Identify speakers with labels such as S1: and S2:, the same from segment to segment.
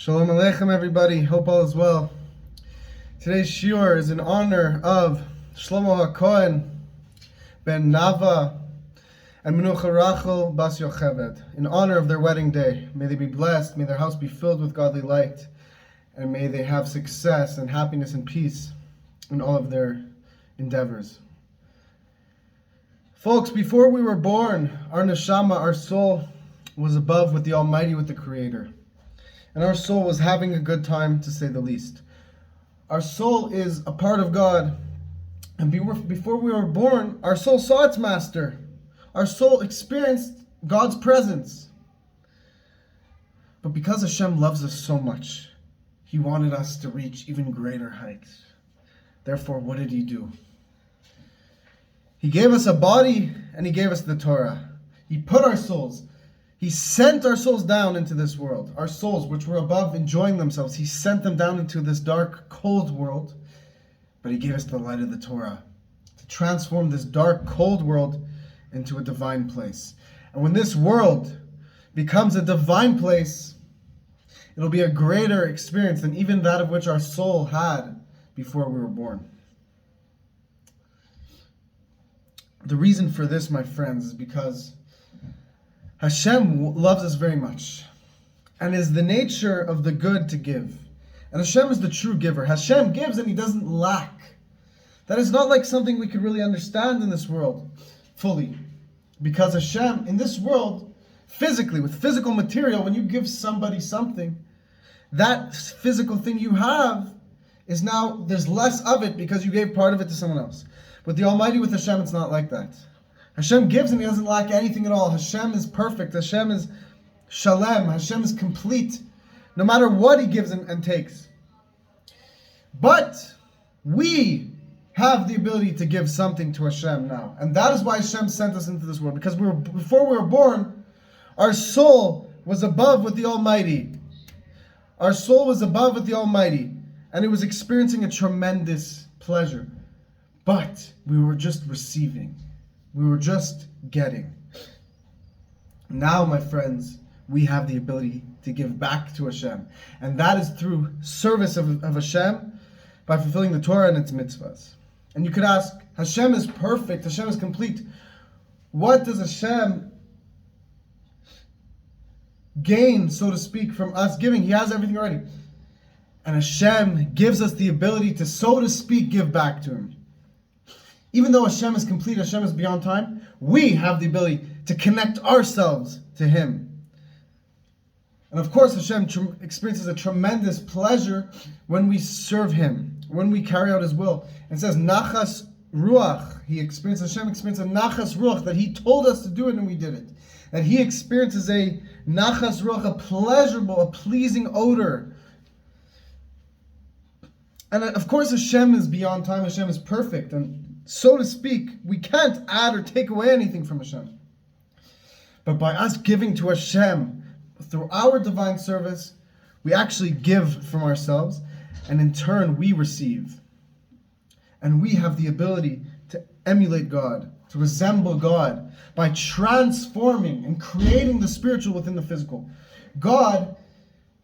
S1: Shalom Aleichem, everybody. Hope all is well. Today's shiur is in honor of Shlomo HaKohen ben Nava and Menucha Rachel bas Yocheved, in honor of their wedding day. May they be blessed, may their house be filled with godly light, and may they have success and happiness and peace in all of their endeavors. Folks, before we were born, our neshama, our soul, was above with the Almighty, with the Creator. And our soul was having a good time, to say the least. Our soul is a part of God. And before we were born, our soul saw its master. Our soul experienced God's presence. But because Hashem loves us so much, He wanted us to reach even greater heights. Therefore, what did He do? He gave us a body and He gave us the Torah. He put our souls, He sent our souls down into this world. Our souls, which were above enjoying themselves, He sent them down into this dark, cold world. But He gave us the light of the Torah to transform this dark, cold world into a divine place. And when this world becomes a divine place, it'll be a greater experience than even that of which our soul had before we were born. The reason for this, my friends, is because Hashem loves us very much, and is the nature of the good to give. And Hashem is the true giver. Hashem gives and He doesn't lack. That is not like something we could really understand in this world fully. Because Hashem, in this world, physically, with physical material, when you give somebody something, that physical thing you have is now, there's less of it because you gave part of it to someone else. With the Almighty, with Hashem, it's not like that. Hashem gives and He doesn't lack anything at all. Hashem is perfect. Hashem is shalem. Hashem is complete, no matter what He gives and takes. But we have the ability to give something to Hashem now. And that is why Hashem sent us into this world. Because before we were born, our soul was above with the Almighty. Our soul was above with the Almighty. And it was experiencing a tremendous pleasure. But we were just receiving. We were just getting. Now, my friends, we have the ability to give back to Hashem. And that is through service of Hashem by fulfilling the Torah and its mitzvahs. And you could ask, Hashem is perfect, Hashem is complete. What does Hashem gain, so to speak, from us giving? He has everything already. And Hashem gives us the ability to, so to speak, give back to Him. Even though Hashem is complete, Hashem is beyond time, we have the ability to connect ourselves to Him. And of course, Hashem experiences a tremendous pleasure when we serve Him, when we carry out His will. And says, Nachas Ruach. Hashem experiences a Nachas Ruach, that He told us to do it and we did it. That He experiences a Nachas Ruach, a pleasurable, a pleasing odor. And of course, Hashem is beyond time, Hashem is perfect, and so to speak, we can't add or take away anything from Hashem. But by us giving to Hashem through our divine service, we actually give from ourselves, and in turn we receive. And we have the ability to emulate God, to resemble God, by transforming and creating the spiritual within the physical. God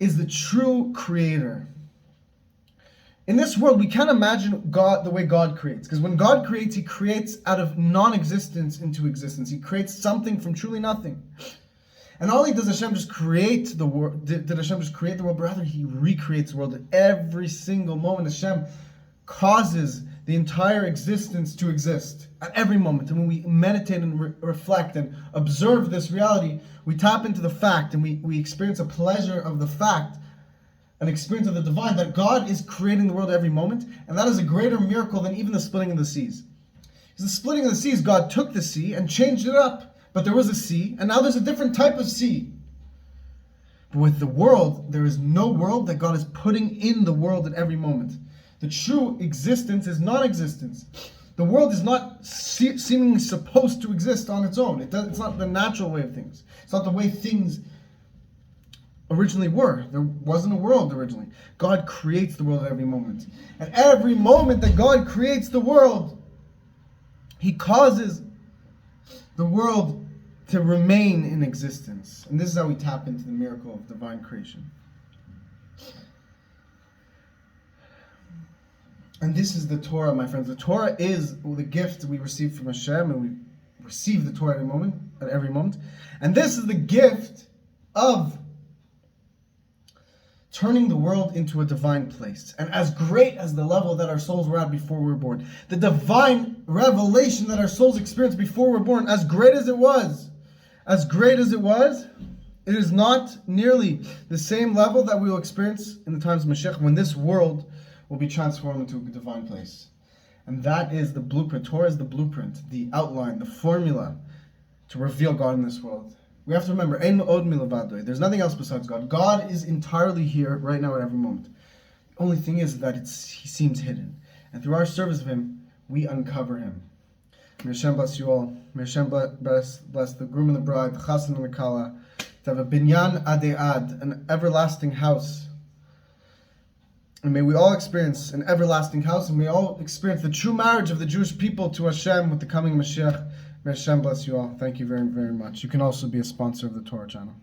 S1: is the true creator. In this world, we can't imagine God the way God creates. Because when God creates, He creates out of non-existence into existence. He creates something from truly nothing. And not only does Hashem just create the world, did Hashem just create the world, but rather He recreates the world. At every single moment, Hashem causes the entire existence to exist. At every moment. And when we meditate and reflect and observe this reality, we tap into the fact and we experience a pleasure of the fact, an experience of the divine, that God is creating the world every moment, and that is a greater miracle than even the splitting of the seas. Because the splitting of the seas, God took the sea and changed it up, but there was a sea, and now there's a different type of sea. But with the world, there is no world that God is putting in the world at every moment. The true existence is non-existence. The world is not seemingly supposed to exist on its own. It's not the natural way of things. It's not the way things originally were. There wasn't a world originally. God creates the world at every moment. And every moment that God creates the world, He causes the world to remain in existence. And this is how we tap into the miracle of divine creation. And this is the Torah, my friends. The Torah is the gift we receive from Hashem, and we receive the Torah at every moment. And this is the gift of turning the world into a divine place. And as great as the level that our souls were at before we were born, the divine revelation that our souls experienced before we were born, as great as it was, it is not nearly the same level that we will experience in the times of Mashiach, when this world will be transformed into a divine place. And that is the blueprint. Torah is the blueprint, the outline, the formula to reveal God in this world. We have to remember, Ein od milvado. There's nothing else besides God. God is entirely here right now at every moment. The only thing is that He seems hidden. And through our service of Him, we uncover Him. May Hashem bless you all. May Hashem bless the groom and the bride, the chassan and the kala, to have a binyan ade'ad, an everlasting house. And may we all experience an everlasting house, and may we all experience the true marriage of the Jewish people to Hashem with the coming Mashiach. May Hashem bless you all. Thank you very, very much. You can also be a sponsor of the Torah channel.